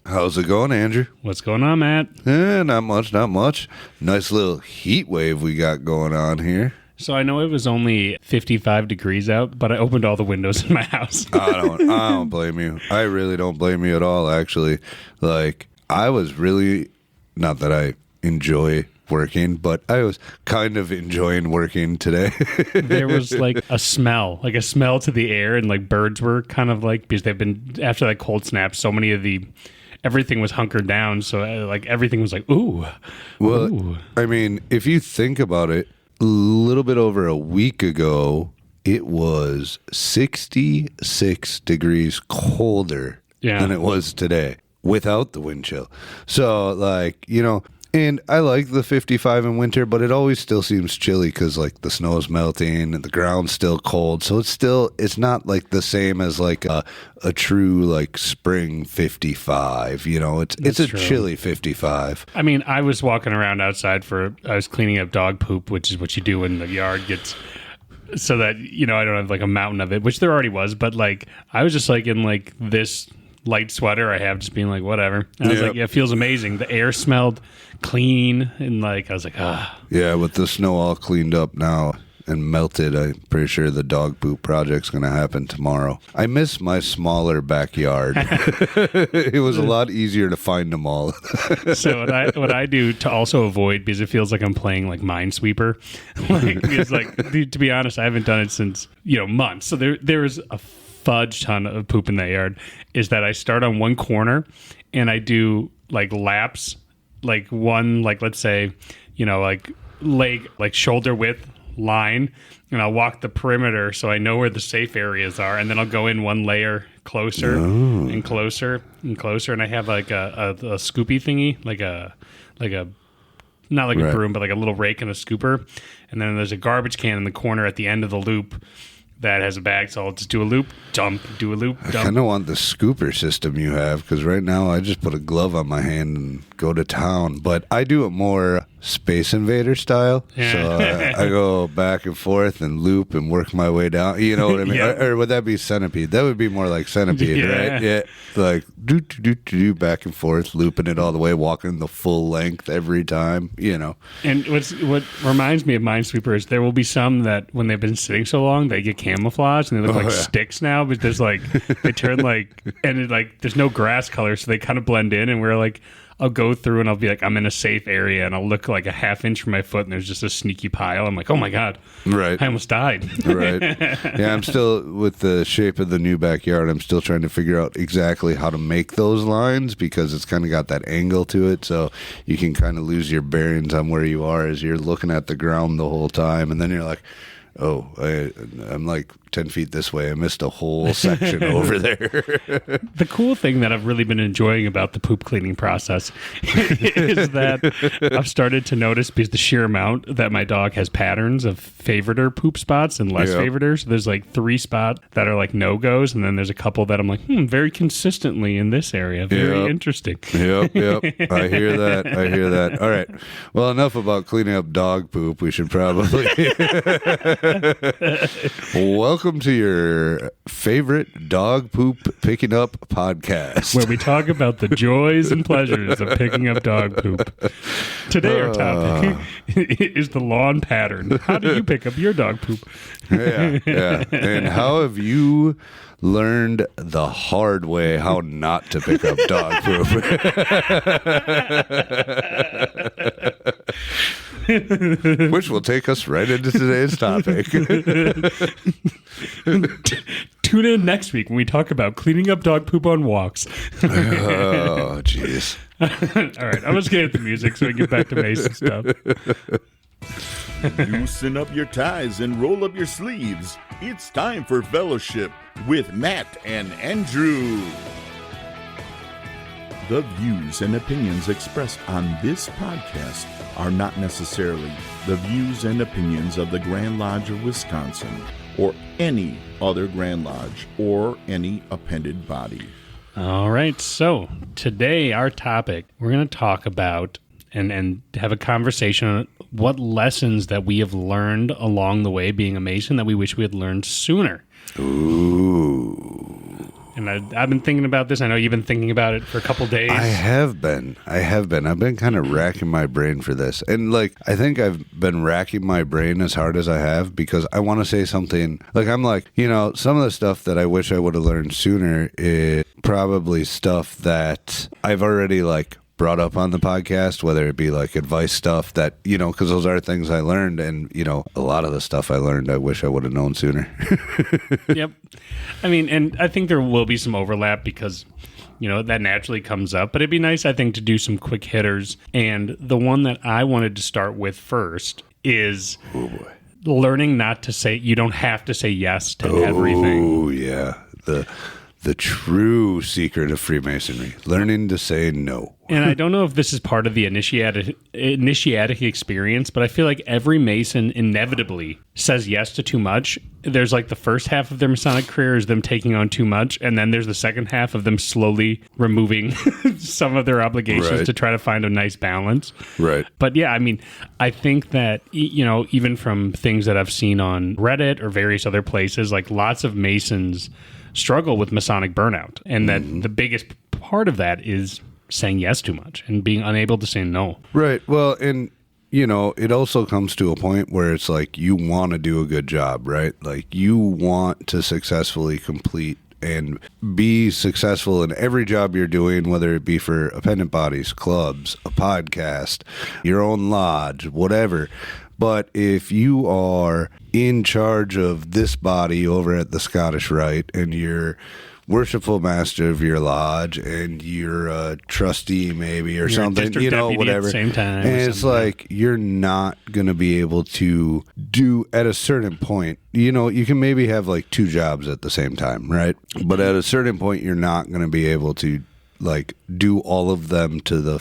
How's it going, Andrew? What's going on, Matt? Not much. Nice little heat wave we got going on here. So I know it was only 55 degrees out, but I opened all the windows in my house. I don't blame you. I really don't blame you at all, actually. Like, I was really, not that I enjoy working, but I was kind of enjoying working today. There was like a smell to the air, and like birds were kind of like, because they've been, after that cold snap, so many of everything was hunkered down, so like everything was like, ooh. Well, ooh. I mean, if you think about it, a little bit over a week ago, it was 66 degrees colder than it was today without the wind chill. So, like, and I like the 55 in winter, but it always still seems chilly because, like, the snow's melting and the ground's still cold. So it's not like the same as like a true like spring 55. It's a chilly 55. I mean, I was walking around outside I was cleaning up dog poop, which is what you do when the yard gets, so that I don't have like a mountain of it, which there already was. But like, I was just like in like this light sweater I have, just being like, whatever. And I was like, yeah, it feels amazing. The air smelled clean, and like I was like, ah. Yeah, with the snow all cleaned up now and melted, I'm pretty sure the dog poop project's going to happen tomorrow. I miss my smaller backyard. It was a lot easier to find them all. So what I do to also avoid, because it feels like I'm playing like Minesweeper, because like dude, to be honest, I haven't done it since months. So there is a fudge ton of poop in that yard. Is that I start on one corner and I do like laps, like one, like let's say, like leg, like shoulder width line, and I'll walk the perimeter so I know where the safe areas are, and then I'll go in one layer closer and closer and closer, and I have like a scoopy thingy, like a not like a broom, but like a little rake and a scooper, and then there's a garbage can in the corner at the end of the loop that has a bag, so I'll just do a loop, dump, do a loop, dump. I kind of want the scooper system you have, because right now I just put a glove on my hand and go to town, but I do it more Space Invader style, so I go back and forth and loop and work my way down, you know what I mean? Or would that be Centipede? That would be more like Centipede, right? Yeah, like do back and forth, looping it all the way, walking the full length every time, And what reminds me of Minesweeper is there will be some that when they've been sitting so long, they get camouflaged and they look like sticks now, but there's like, they turn like, and it like, there's no grass color, so they kind of blend in, and we're like, I'll go through and I'll be like, I'm in a safe area, and I'll look like a half inch from my foot, and there's just a sneaky pile. I'm like, oh my God. Right. I almost died. Right. Yeah, I'm still, with the shape of the new backyard, I'm still trying to figure out exactly how to make those lines, because it's kind of got that angle to it, so you can kind of lose your bearings on where you are as you're looking at the ground the whole time, and then you're like, oh, I'm like 10 feet this way. I missed a whole section over there. The cool thing that I've really been enjoying about the poop cleaning process is that I've started to notice, because the sheer amount that my dog has patterns of favoriter poop spots and less favoriters. So there's like 3 spots that are like no-goes, and then there's a couple that I'm like, very consistently in this area. Very interesting. Yep. I hear that. All right. Well, enough about cleaning up dog poop. We should probably... Welcome to your favorite dog poop picking up podcast, where we talk about the joys and pleasures of picking up dog poop. Today our topic is the lawn pattern. How do you pick up your dog poop? Yeah. And how have you learned the hard way how not to pick up dog poop? Which will take us right into today's topic. Tune in next week when we talk about cleaning up dog poop on walks. Oh, jeez. All right, I'm just going to get the music so we can get back to Mason stuff. Loosen up your ties and roll up your sleeves. It's time for Fellowship with Matt and Andrew. The views and opinions expressed on this podcast are not necessarily the views and opinions of the Grand Lodge of Wisconsin or any other Grand Lodge or any appended body. All right, so today our topic, we're going to talk about and have a conversation on what lessons that we have learned along the way being a Mason that we wish we had learned sooner. Ooh. And I've been thinking about this. I know you've been thinking about it for a couple days. I have been. I've been kind of racking my brain for this. And like, I think I've been racking my brain as hard as I have because I want to say something. Like, I'm like, some of the stuff that I wish I would have learned sooner is probably stuff that I've already like brought up on the podcast, whether it be like advice stuff that, because those are things I learned. And, a lot of the stuff I learned, I wish I would have known sooner. Yep. I mean, and I think there will be some overlap because, that naturally comes up. But it'd be nice, I think, to do some quick hitters. And the one that I wanted to start with first is learning not to say, you don't have to say yes to everything. Oh, yeah. The true secret of Freemasonry, learning to say no. And I don't know if this is part of the initiatic experience, but I feel like every Mason inevitably says yes to too much. There's like the first half of their Masonic career is them taking on too much, and then there's the second half of them slowly removing some of their obligations to try to find a nice balance. Right. But yeah, I mean, I think that, even from things that I've seen on Reddit or various other places, like lots of Masons struggle with Masonic burnout, and that the biggest part of that is saying yes too much and being unable to say no. Right. Well, and it also comes to a point where it's like you want to do a good job, right? Like you want to successfully complete and be successful in every job you're doing, whether it be for appendant bodies, clubs, a podcast, your own lodge, whatever. But if you are in charge of this body over at the Scottish Rite and you're worshipful master of your lodge and you're a trustee maybe or something, whatever. At the same time, and it's like you're not going to be able to do at a certain point. You can maybe have like two jobs at the same time, right? But at a certain point, you're not going to be able to like do all of them to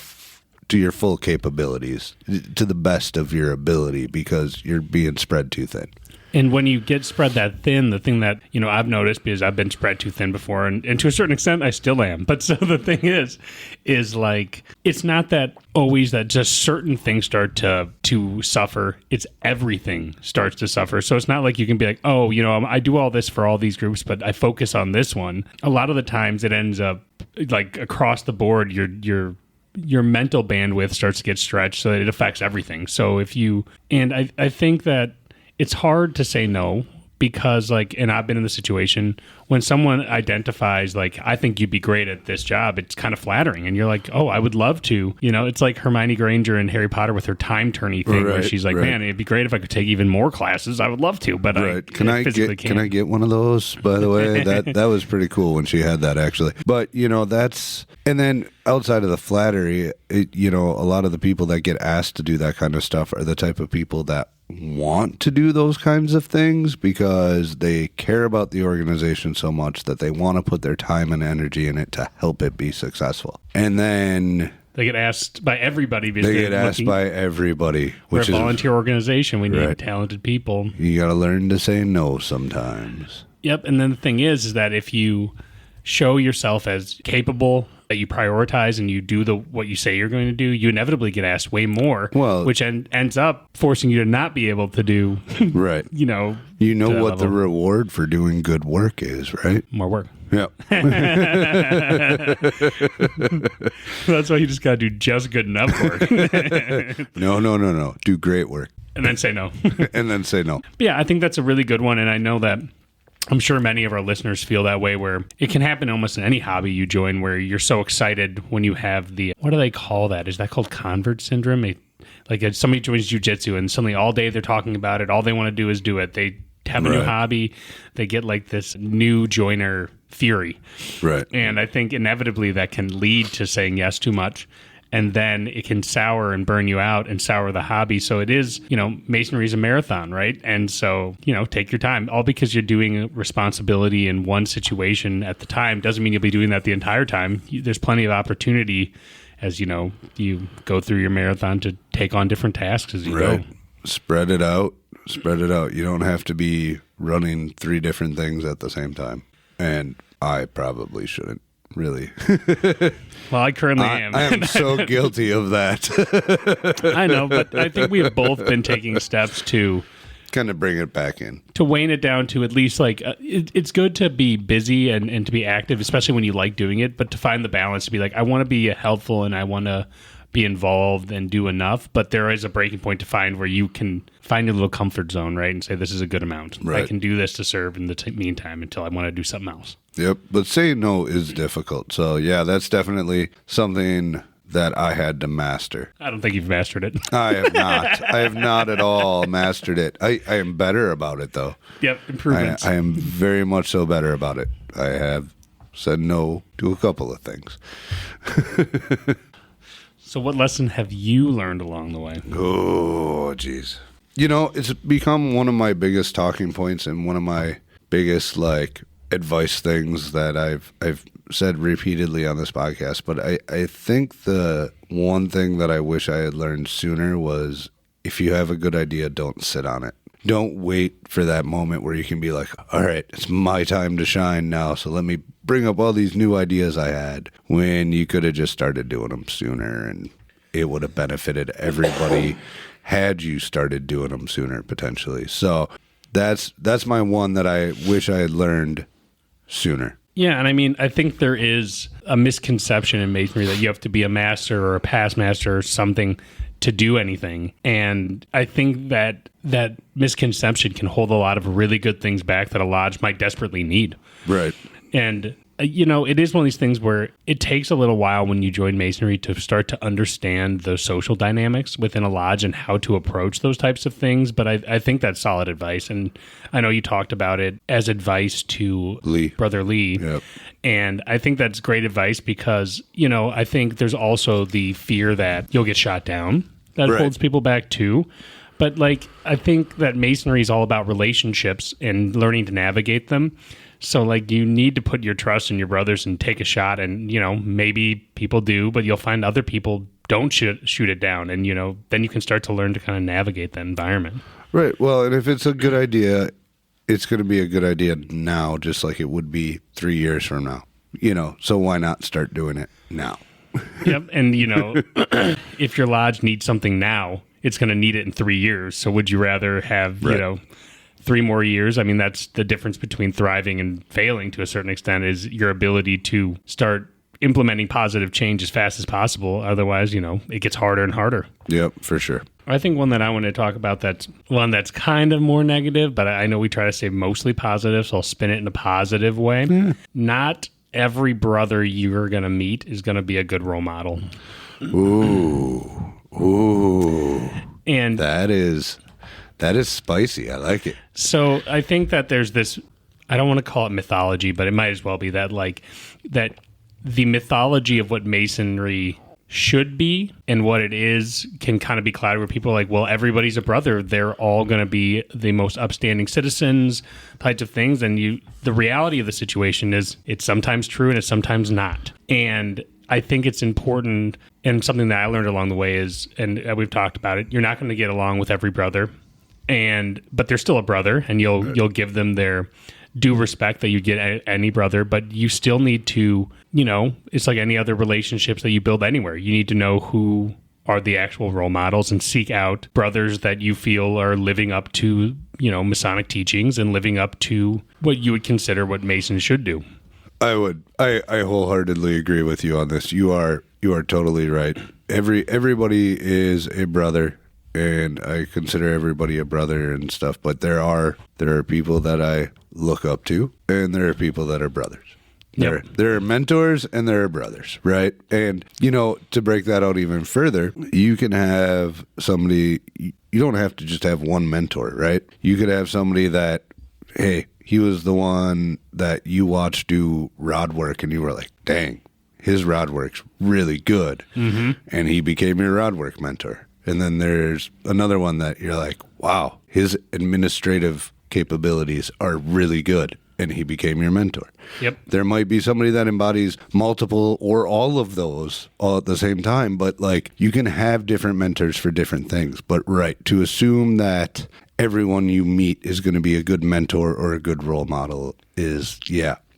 your full capabilities, to the best of your ability, because you're being spread too thin. And when you get spread that thin, the thing that, I've noticed, because I've been spread too thin before, and to a certain extent, I still am. But so the thing is like, it's not that always that just certain things start to suffer. It's everything starts to suffer. So it's not like you can be like, oh, I do all this for all these groups, but I focus on this one. A lot of the times it ends up like across the board, your mental bandwidth starts to get stretched so that it affects everything. So I think that it's hard to say no because and I've been in the situation when someone identifies like, I think you'd be great at this job, it's kind of flattering. And you're like, oh, I would love to. It's like Hermione Granger in Harry Potter with her time turning thing where she's like, man, it'd be great if I could take even more classes. I would love to, but Can I get one of those, by the way? That was pretty cool when she had that, actually. But, that's... And then outside of the flattery, a lot of the people that get asked to do that kind of stuff are the type of people that want to do those kinds of things because they care about the organization so much that they want to put their time and energy in it to help it be successful. And then they get asked by everybody. Which we're a volunteer organization. We need talented people. You got to learn to say no sometimes. Yep. And then the thing is that if you show yourself as capable, that you prioritize and you do what you say you're going to do, you inevitably get asked way more, which ends up forcing you to not be able to do, right. What the reward for doing good work is, right? More work. Yep. That's why you just got to do just good enough work. No. Do great work. And then say no. But yeah, I think that's a really good one. And I know that I'm sure many of our listeners feel that way, where it can happen almost in any hobby you join, where you're so excited when you have what do they call that? Is that called convert syndrome? Somebody joins jiu-jitsu and suddenly all day they're talking about it. All they want to do is do it. They have a new hobby. They get like this new joiner fury. Right. And I think inevitably that can lead to saying yes too much. And then it can sour and burn you out and sour the hobby. So it is, Masonry is a marathon, right? And so, take your time. All because you're doing a responsibility in one situation at the time doesn't mean you'll be doing that the entire time. There's plenty of opportunity as, you go through your marathon to take on different tasks as you go. Spread it out. You don't have to be running 3 different things at the same time. And I probably shouldn't. Really? Well, I currently am. I am so guilty of that. I know, but I think we have both been taking steps to kind of bring it back in. To wane it down to at least like, it's good to be busy and to be active, especially when you like doing it, but to find the balance to be like, I want to be helpful and I want to be involved and do enough, but there is a breaking point to find where you can find your little comfort zone, right? And say, this is a good amount. Right. I can do this to serve in the meantime until I want to do something else. Yep. But saying no is difficult. So yeah, that's definitely something that I had to master. I don't think you've mastered it. I have not. I have not at all mastered it. I am better about it, though. Yep, improvements. I am very much so better about it. I have said no to a couple of things. So what lesson have you learned along the way? Oh, geez. You know, it's become one of my biggest talking points and one of my biggest, like, advice things that I've said repeatedly on this podcast, but I think the one thing that I wish I had learned sooner was, if you have a good idea, don't sit on it. Don't wait for that moment where you can be like, all right, it's my time to shine now, so let me bring up all these new ideas I had, when you could have just started doing them sooner and it would have benefited everybody had you started doing them sooner, potentially. So that's my one that I wish I had learned sooner. Yeah, and I mean, I think there is a misconception in masonry that you have to be a master or a past master or something to do anything. And I think that misconception can hold a lot of really good things back that a lodge might desperately need. Right. And, you know, it is one of these things where it takes a little while when you join masonry to start to understand the social dynamics within a lodge and how to approach those types of things. But I think that's solid advice. And I know you talked about it as advice to Brother Lee. Yep. And I think that's great advice because, you know, I think there's also the fear that you'll get shot down. That holds people back too. But, like, I think that masonry is all about relationships and learning to navigate them. So, like, you need to put your trust in your brothers and take a shot. And, you know, maybe people do, but you'll find other people don't shoot it down. And, you know, then you can start to learn to kind of navigate that environment. Right. Well, and if it's a good idea, it's going to be a good idea now, just like it would be 3 years from now. You know, so why not start doing it now? Yep. And, you know, if your lodge needs something now, it's going to need it in 3 years. So would you rather have, you know, 3 more years? I mean, that's the difference between thriving and failing to a certain extent, is your ability to start implementing positive change as fast as possible. Otherwise, you know, it gets harder and harder. Yep, for sure. I think one that I want to talk about, that's one that's kind of more negative, but I know we try to stay mostly positive, so I'll spin it in a positive way. Not every brother you're going to meet is going to be a good role model. Ooh. And that is spicy. I like it. So I think that there's this, I don't want to call it mythology, but it might as well be that, like, that the mythology of what masonry should be and what it is can kind of be clouded, where people are like, well, everybody's a brother. They're all going to be the most upstanding citizens, types of things. And the reality of the situation is it's sometimes true and it's sometimes not. And I think it's important, and something that I learned along the way is, and we've talked about it, you're not going to get along with every brother, but they're still a brother, and you'll give them their due respect that you get any brother, but you still need to, you know, it's like any other relationships that you build anywhere. You need to know who are the actual role models and seek out brothers that you feel are living up to, you know, Masonic teachings and living up to what you would consider what Masons should do. I wholeheartedly agree with you on this. You are totally right. Everybody is a brother, and I consider everybody a brother and stuff, but there are people that I look up to, and there are people that are brothers. Yep. There are mentors and there are brothers, right? And, you know, to break that out even further, you can have somebody, you don't have to just have one mentor, right? You could have somebody that, hey, he was the one that you watched do rod work, and you were like, dang, his rod work's really good. Mm-hmm. And he became your rod work mentor. And then there's another one that you're like, wow, his administrative capabilities are really good, and he became your mentor. Yep. There might be somebody that embodies multiple or all of those all at the same time, but, like, you can have different mentors for different things. But to assume that everyone you meet is going to be a good mentor or a good role model is,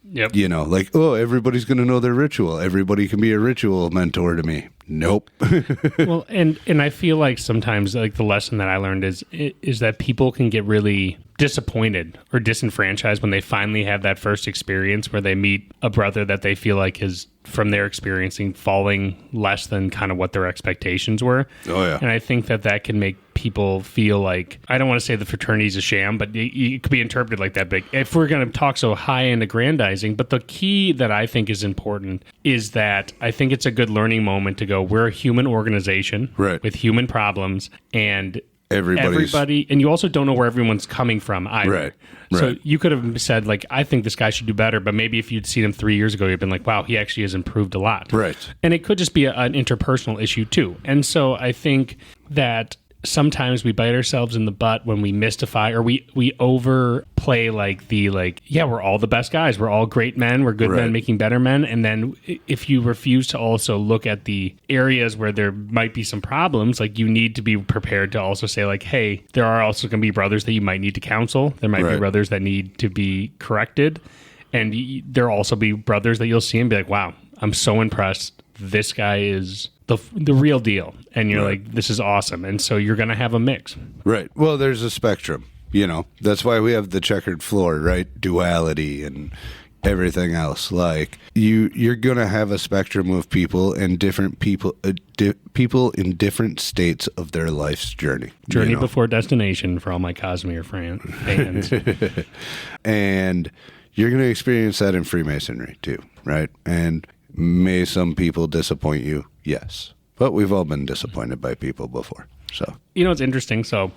Yep. You know, like, oh, everybody's going to know their ritual. Everybody can be a ritual mentor to me. Nope. Well, and I feel like sometimes like the lesson that I learned is that people can get really disappointed or disenfranchised when they finally have that first experience where they meet a brother that they feel like is, from their experiencing, falling less than kind of what their expectations were. Oh, yeah. And I think that can make people feel like, I don't want to say the fraternity's a sham, but it could be interpreted like that. But if we're going to talk so high and aggrandizing, but the key that I think is important is that I think it's a good learning moment to go, we're a human organization with human problems, and everybody, and you also don't know where everyone's coming from either. Right. So you could have said, like, I think this guy should do better, but maybe if you'd seen him 3 years ago, you'd been like, wow, he actually has improved a lot. Right. And it could just be an interpersonal issue too. And so I think that sometimes we bite ourselves in the butt when we mystify or we overplay yeah, we're all the best guys. We're all great men. We're good men making better men. And then if you refuse to also look at the areas where there might be some problems, like you need to be prepared to also say like, hey, there are also going to be brothers that you might need to counsel. There might be brothers that need to be corrected. And there'll also be brothers that you'll see and be like, wow, I'm so impressed. This guy is the real deal. And you're like, this is awesome. And so you're going to have a mix. Right. Well, there's a spectrum, you know. That's why we have the checkered floor, right? Duality and everything else. Like you're going to have a spectrum of people and different people, people in different states of their life's journey. Journey before destination for all my Cosmere fans. And you're going to experience that in Freemasonry too, right? And may some people disappoint you? Yes. But we've all been disappointed by people before. So, you know, it's interesting. So,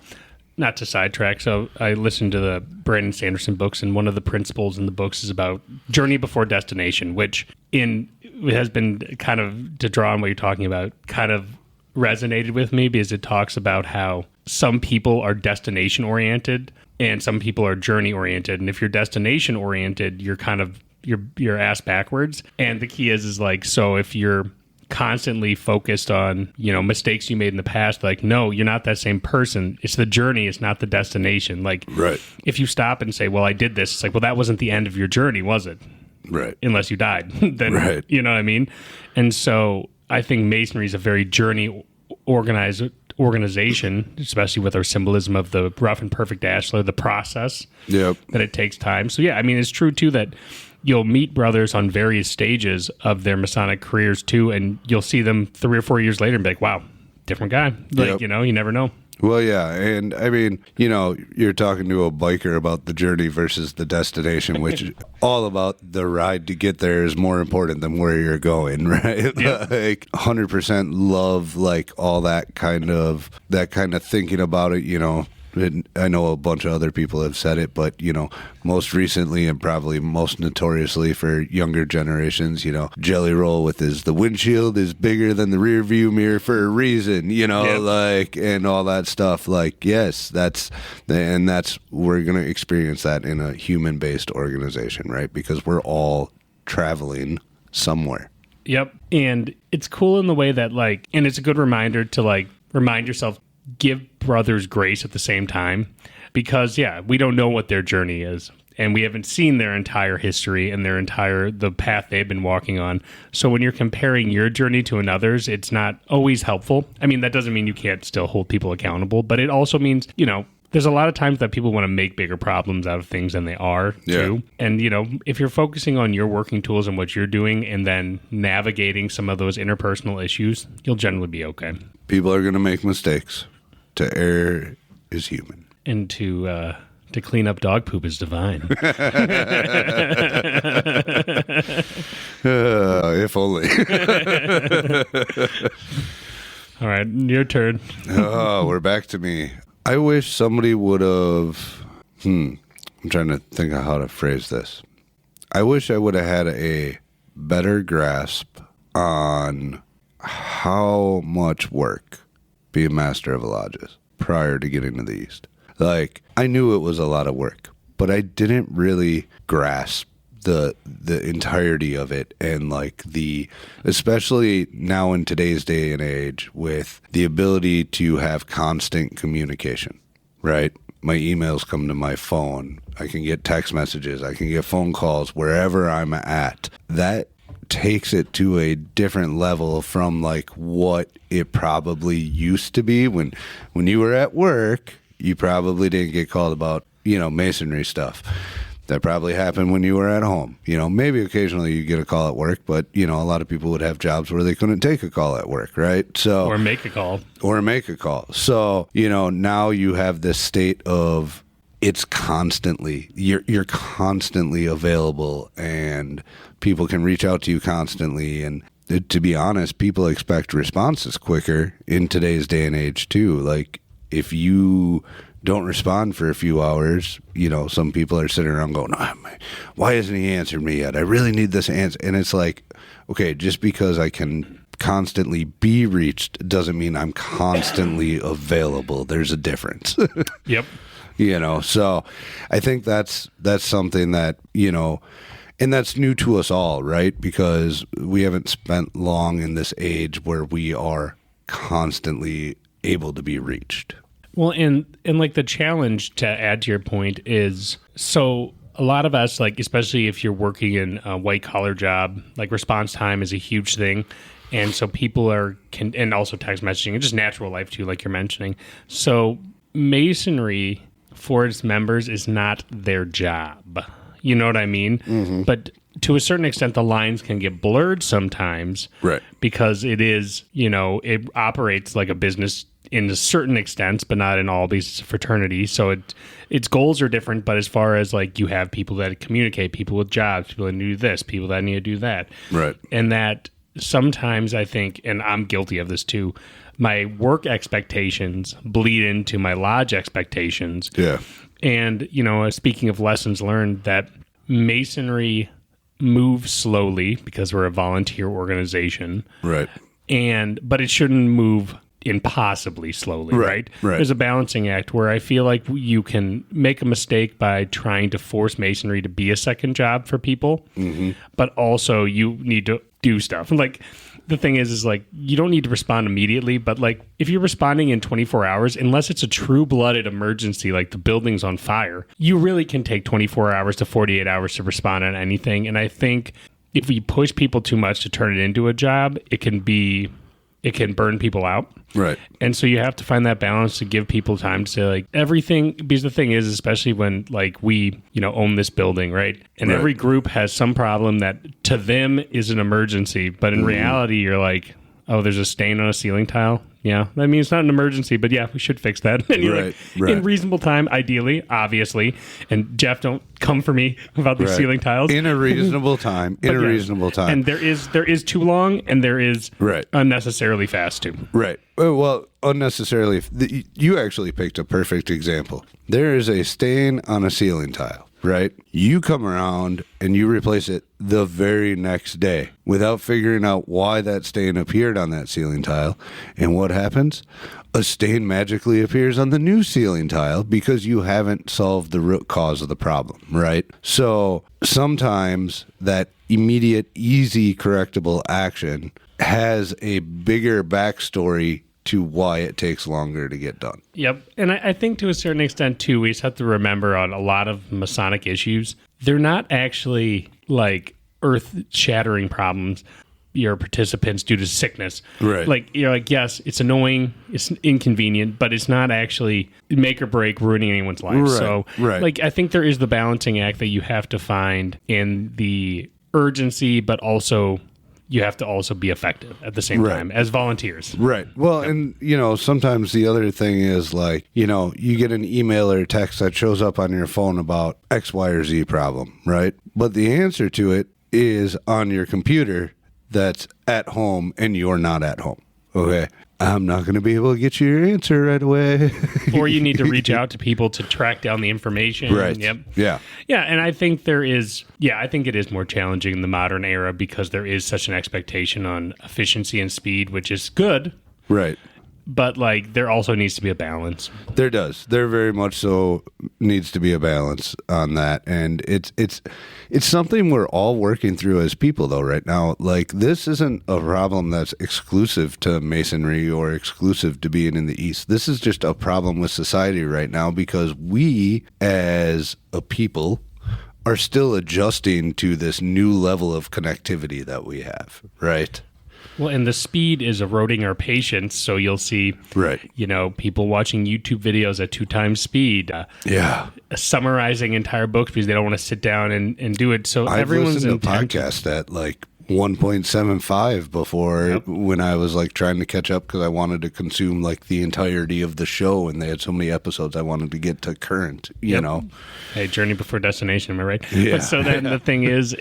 not to sidetrack. So, I listened to the Brandon Sanderson books, and one of the principles in the books is about journey before destination, which has been kind of, to draw on what you're talking about, kind of resonated with me because it talks about how some people are destination oriented and some people are journey oriented. And if you're destination oriented, you're kind of your ass backwards. And the key is like, so if you're constantly focused on, you know, mistakes you made in the past, like, no, you're not that same person. It's the journey. It's not the destination. Like, if you stop and say, well, I did this, it's like, well, that wasn't the end of your journey, was it? Right. Unless you died. Then, you know what I mean? And so I think Masonry is a very journey organization, especially with our symbolism of the rough and perfect ashlar, the process that it takes time. So yeah, I mean, it's true too that you'll meet brothers on various stages of their Masonic careers too, and you'll see them 3 or 4 years later and be like, wow, different guy. Like, you know, you never know. Well, yeah, and I mean, you know, you're talking to a biker about the journey versus the destination, which is all about the ride to get there is more important than where you're going, right? Like 100% love, like all that kind of thinking about it, you know. I know a bunch of other people have said it, but, you know, most recently and probably most notoriously for younger generations, you know, Jelly Roll with the windshield is bigger than the rear view mirror for a reason, you know, like, and all that stuff. Like, yes, we're going to experience that in a human-based organization, right? Because we're all traveling somewhere. Yep. And it's cool in the way that, like, and it's a good reminder to, like, remind yourself, give brothers grace at the same time, because we don't know what their journey is and we haven't seen their entire history and the path they've been walking on. So when you're comparing your journey to another's, it's not always helpful. I mean, that doesn't mean you can't still hold people accountable, but it also means, you know, there's a lot of times that people want to make bigger problems out of things than they are too. And, you know, if you're focusing on your working tools and what you're doing and then navigating some of those interpersonal issues, you'll generally be okay. People are going to make mistakes. To err is human. And to clean up dog poop is divine. If only. All right, your turn. Oh, we're back to me. I wish somebody would have... I'm trying to think of how to phrase this. I wish I would have had a better grasp on how much work being master of a lodge is prior to getting to the East. Like, I knew it was a lot of work, but I didn't really grasp the entirety of it, and like especially now in today's day and age with the ability to have constant communication, right? my emails come to my phone. I can get text messages. I can get phone calls wherever I'm at. That takes it to a different level from like what it probably used to be when you were at work. You probably didn't get called about, masonry stuff. That probably happened when you were at home. Maybe occasionally you get a call at work, but, a lot of people would have jobs where they couldn't take a call at work, right? So Or make a call. So, now you have this state of it's constantly, you're constantly available and people can reach out to you constantly. And to be honest, people expect responses quicker in today's day and age too. Like if you don't respond for a few hours, some people are sitting around going, why hasn't he answered me yet? I really need this answer. And it's like, okay, just because I can constantly be reached doesn't mean I'm constantly available. There's a difference. Yep. So I think that's something that, and that's new to us all, right? Because we haven't spent long in this age where we are constantly able to be reached. Well, and like the challenge, to add to your point, is so a lot of us, like especially if you're working in a white collar job, like response time is a huge thing. And so people and also text messaging and just natural life too, like you're mentioning. So Masonry for its members is not their job. You know what I mean? Mm-hmm. But to a certain extent, the lines can get blurred sometimes. Right. Because it is, it operates like a business in a certain extent, but not in all these fraternities. So its goals are different, but as far as like you have people that communicate, people with jobs, people that need to do this, people that need to do that. Right. And that sometimes I think, and I'm guilty of this too, my work expectations bleed into my lodge expectations. Yeah. And, speaking of lessons learned, that Masonry moves slowly because we're a volunteer organization. Right. But it shouldn't move impossibly slowly, right? There's a balancing act where I feel like you can make a mistake by trying to force Masonry to be a second job for people, but also you need to do stuff. And like the thing is like you don't need to respond immediately, but like if you're responding in 24 hours, unless it's a true-blooded emergency, like the building's on fire, you really can take 24 hours to 48 hours to respond on anything. And I think if we push people too much to turn it into a job, it can burn people out. Right. And so you have to find that balance to give people time to say like everything, because the thing is, especially when like we, own this building, right? And every group has some problem that to them is an emergency, but in reality, you're like, oh, there's a stain on a ceiling tile. Yeah. I mean, it's not an emergency, but yeah, we should fix that. And you're like, in reasonable time, ideally, obviously. And Jeff, don't come for me about these ceiling tiles. In a reasonable time. Reasonable time. And there is too long and there is unnecessarily fast too. Right. Well, unnecessarily. You actually picked a perfect example. There is a stain on a ceiling tile. Right? You come around and you replace it the very next day without figuring out why that stain appeared on that ceiling tile. And what happens? A stain magically appears on the new ceiling tile because you haven't solved the root cause of the problem, right? So sometimes that immediate, easy, correctable action has a bigger backstory to why it takes longer to get done. Yep. And I think to a certain extent, too, we just have to remember on a lot of Masonic issues, they're not actually like earth-shattering problems your participants due to sickness. Right. Like, you're like, yes, it's annoying, it's inconvenient, but it's not actually make or break ruining anyone's life. Right. So, like, I think there is the balancing act that you have to find in the urgency, but also you have to also be effective at the same time as volunteers. Right. Well, and, sometimes the other thing is like, you get an email or text that shows up on your phone about X, Y, or Z problem, right? But the answer to it is on your computer that's at home and you're not at home. Okay. I'm not going to be able to get you your answer right away. Or you need to reach out to people to track down the information. Right. Yep. Yeah. Yeah, and I think I think it is more challenging in the modern era because there is such an expectation on efficiency and speed, which is good. Right. but like there also needs to be a balance. There does. There very much so needs to be a balance on that, and it's something we're all working through as people though right now. Like this isn't a problem that's exclusive to Masonry or exclusive to being in the East. This is just a problem with society right now because we as a people are still adjusting to this new level of connectivity that we have, right? Well, and the speed is eroding our patience, so you'll see, people watching YouTube videos at 2 times speed, summarizing entire books because they don't want to sit down and do it. So everyone's listened to podcasts at like 1.75 before when I was like trying to catch up because I wanted to consume like the entirety of the show, and they had so many episodes I wanted to get to current. You know, hey, journey before destination, am I right? Yeah. But so then the thing is.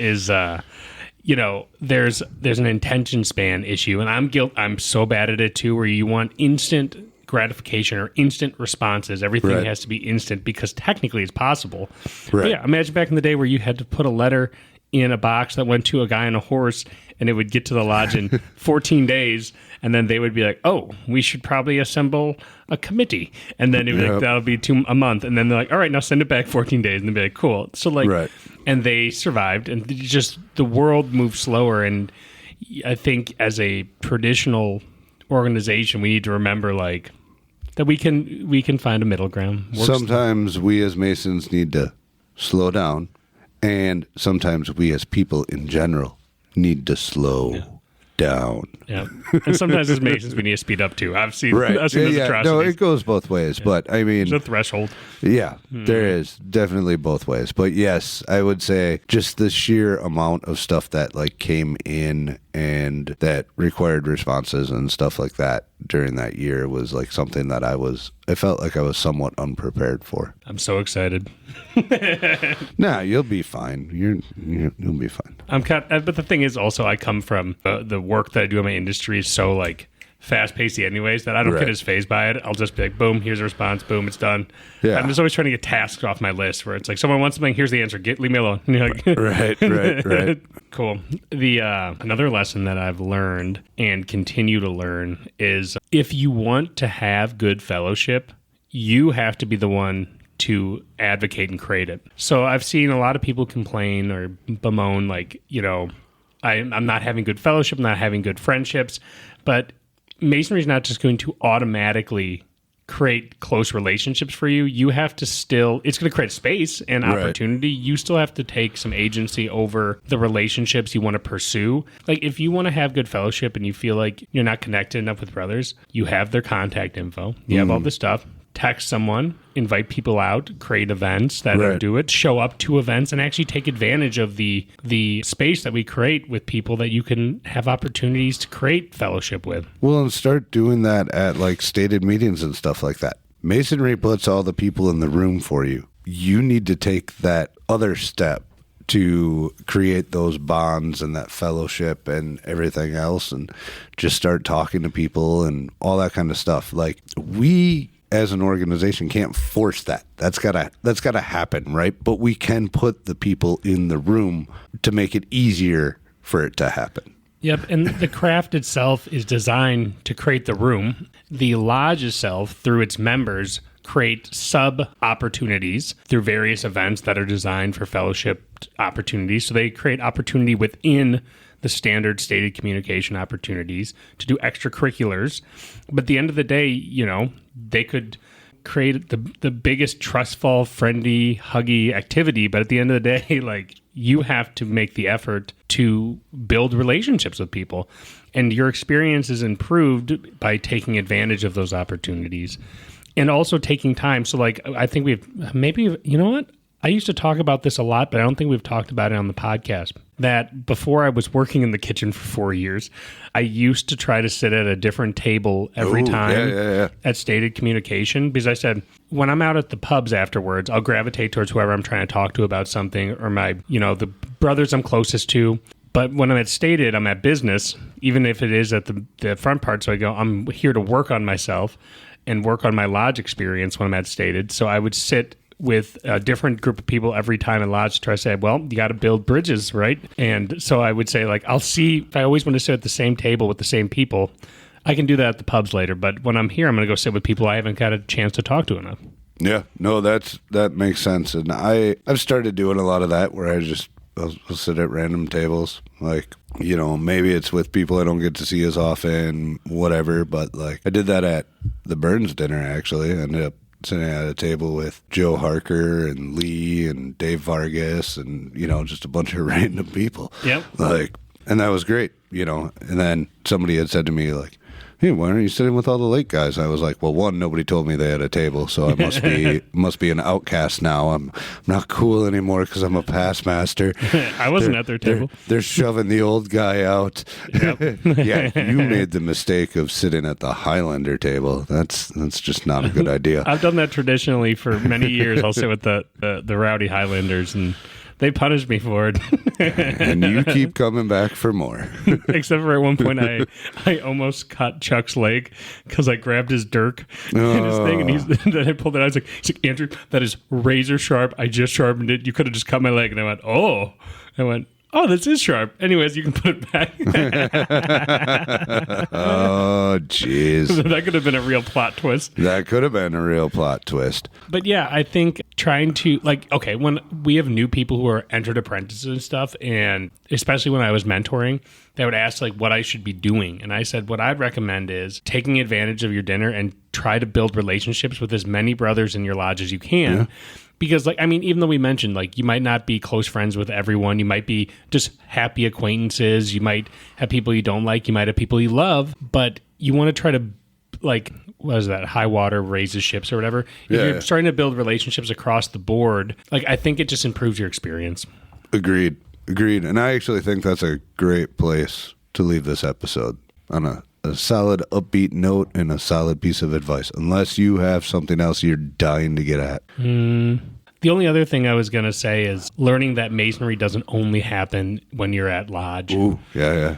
There's an attention span issue, and I'm so bad at it too, where you want instant gratification or instant responses. Everything has to be instant because technically it's possible. Right. But yeah, imagine back in the day where you had to put a letter in a box that went to a guy on a horse, and it would get to the lodge in 14 days, and then they would be like, "Oh, we should probably assemble a committee," and then it would be like, that'll be a month, and then they're like, "All right, now send it back 14 days," and they'd be like, "Cool." So like, and they survived, and just the world moved slower, and I think as a traditional organization, we need to remember like that we can find a middle ground. Sometimes we as Masons need to slow down. And sometimes we as people in general need to slow down. Yeah. And sometimes as Masons we need to speed up too. I've seen those atrocities. No, it goes both ways. But I mean, there's a threshold. Yeah, there is definitely both ways. But yes, I would say just the sheer amount of stuff that like came in and that required responses and stuff like that during that year was like something that I felt like I was somewhat unprepared for. I'm so excited. Nah, you'll be fine. You'll be fine. But the thing is also I come from the work that I do in my industry is so like fast-paced anyways that I don't get as phased by it. I'll just be like, boom, here's a response, boom, it's done. Yeah. I'm just always trying to get tasks off my list where it's like someone wants something, here's the answer, leave me alone. And you're like, right. Cool. The another lesson that I've learned and continue to learn is if you want to have good fellowship, you have to be the one to advocate and create it. So I've seen a lot of people complain or bemoan like, I'm not having good fellowship, I'm not having good friendships, but Masonry is not just going to automatically create close relationships for you. You have to it's going to create space and opportunity. You still have to take some agency over the relationships you want to pursue. Like if you want to have good fellowship and you feel like you're not connected enough with brothers, you have their contact info. You have all this stuff. Text someone, invite people out, create events that do it, show up to events, and actually take advantage of the space that we create with people that you can have opportunities to create fellowship with. Well, and start doing that at like stated meetings and stuff like that. Masonry puts all the people in the room for you. You need to take that other step to create those bonds and that fellowship and everything else, and just start talking to people and all that kind of stuff. Like we as an organization can't force that. That's gotta happen, right? But we can put the people in the room to make it easier for it to happen. Yep, and the craft itself is designed to create the room. The lodge itself, through its members, create sub-opportunities through various events that are designed for fellowship opportunities. So they create opportunity within the standard stated communication opportunities to do extracurriculars. But at the end of the day, they could create the biggest trustful, friendly, huggy activity. But at the end of the day, like you have to make the effort to build relationships with people. And your experience is improved by taking advantage of those opportunities and also taking time. So like, I think I used to talk about this a lot, but I don't think we've talked about it on the podcast. That before I was working in the kitchen for 4 years, I used to try to sit at a different table every time at stated communication, because I said, when I'm out at the pubs afterwards, I'll gravitate towards whoever I'm trying to talk to about something, or the brothers I'm closest to. But when I'm at stated, I'm at business, even if it is at the front part. So I go, I'm here to work on myself and work on my lodge experience when I'm at stated. So I would sit with a different group of people every time in lodge to try to say, well, you got to build bridges, right? And so I would say, like, I always want to sit at the same table with the same people. I can do that at the pubs later, but when I'm here, I'm going to go sit with people I haven't got a chance to talk to enough. Yeah, no, that makes sense. And I've started doing a lot of that where I'll sit at random tables. Like, you know, maybe it's with people I don't get to see as often, whatever. But like, I did that at the Burns dinner, actually. I ended up sitting at a table with Joe Harker and Lee and Dave Vargas and, you know, just a bunch of random people. Yep. Like, and that was great, you know. And then somebody had said to me, like, hey, why aren't you sitting with all the late guys? I was like, well, one, nobody told me they had a table, so I must be an outcast now. I'm not cool anymore because I'm a past master. I wasn't at their table. They're shoving the old guy out. Yep. Yeah, you made the mistake of sitting at the Highlander table. That's just not a good idea. I've done that traditionally for many years. I'll sit with the rowdy Highlanders, and they punish me for it. And you keep coming back for more. Except for at one point, I almost cut Chuck's leg because I grabbed his dirk and his thing, and then I pulled it out. He's like, Andrew, that is razor sharp. I just sharpened it. You could have just cut my leg. And I went, oh, this is sharp. Anyways, you can put it back. Oh, jeez. That could have been a real plot twist. That could have been a real plot twist. But yeah, I think trying to, like, okay, when we have new people who are entered apprentices and stuff, and especially when I was mentoring, they would ask, like, what I should be doing. And I said, what I'd recommend is taking advantage of your dinner and try to build relationships with as many brothers in your lodge as you can. Yeah. Because, like, I mean, even though we mentioned, like, you might not be close friends with everyone. You might be just happy acquaintances. You might have people you don't like. You might have people you love. But you want to try to, like, what is that? High water raises ships or whatever. If you're starting to build relationships across the board, like, I think it just improves your experience. Agreed. And I actually think that's a great place to leave this episode, on a solid upbeat note and a solid piece of advice, unless you have something else you're dying to get at. The only other thing I was going to say is learning that Masonry doesn't only happen when you're at lodge. Ooh, yeah.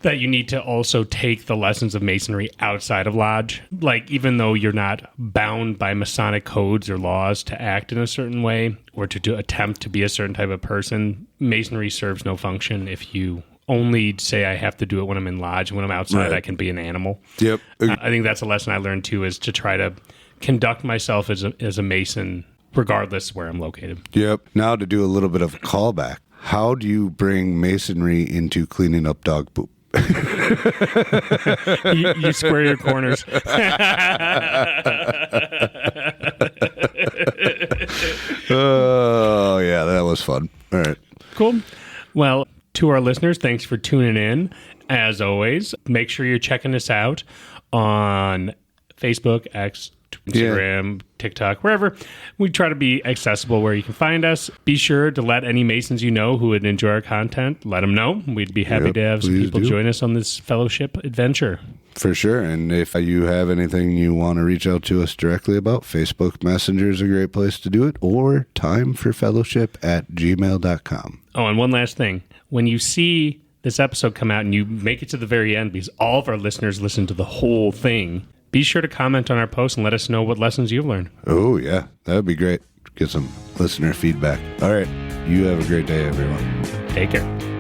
That you need to also take the lessons of Masonry outside of lodge. Like, even though you're not bound by Masonic codes or laws to act in a certain way or to attempt to be a certain type of person, Masonry serves no function if you only say I have to do it when I'm in lodge. When I'm outside, right, I can be an animal. Yep. I think that's a lesson I learned too, is to try to conduct myself as a Mason, regardless where I'm located. Yep. Now to do a little bit of a callback. How do you bring Masonry into cleaning up dog poop? you square your corners. Oh, yeah, that was fun. All right. Cool. Well, to our listeners, thanks for tuning in. As always, make sure you're checking us out on Facebook, X, Instagram, TikTok, wherever. We try to be accessible where you can find us. Be sure to let any Masons you know who would enjoy our content, let them know. We'd be happy to have some people join us on this fellowship adventure. For sure. And if you have anything you want to reach out to us directly about, Facebook Messenger is a great place to do it, or timeforfellowship@gmail.com. Oh, and one last thing. When you see this episode come out and you make it to the very end, because all of our listeners listen to the whole thing, be sure to comment on our post and let us know what lessons you've learned. Oh, yeah. That would be great. Get some listener feedback. All right. You have a great day, everyone. Take care.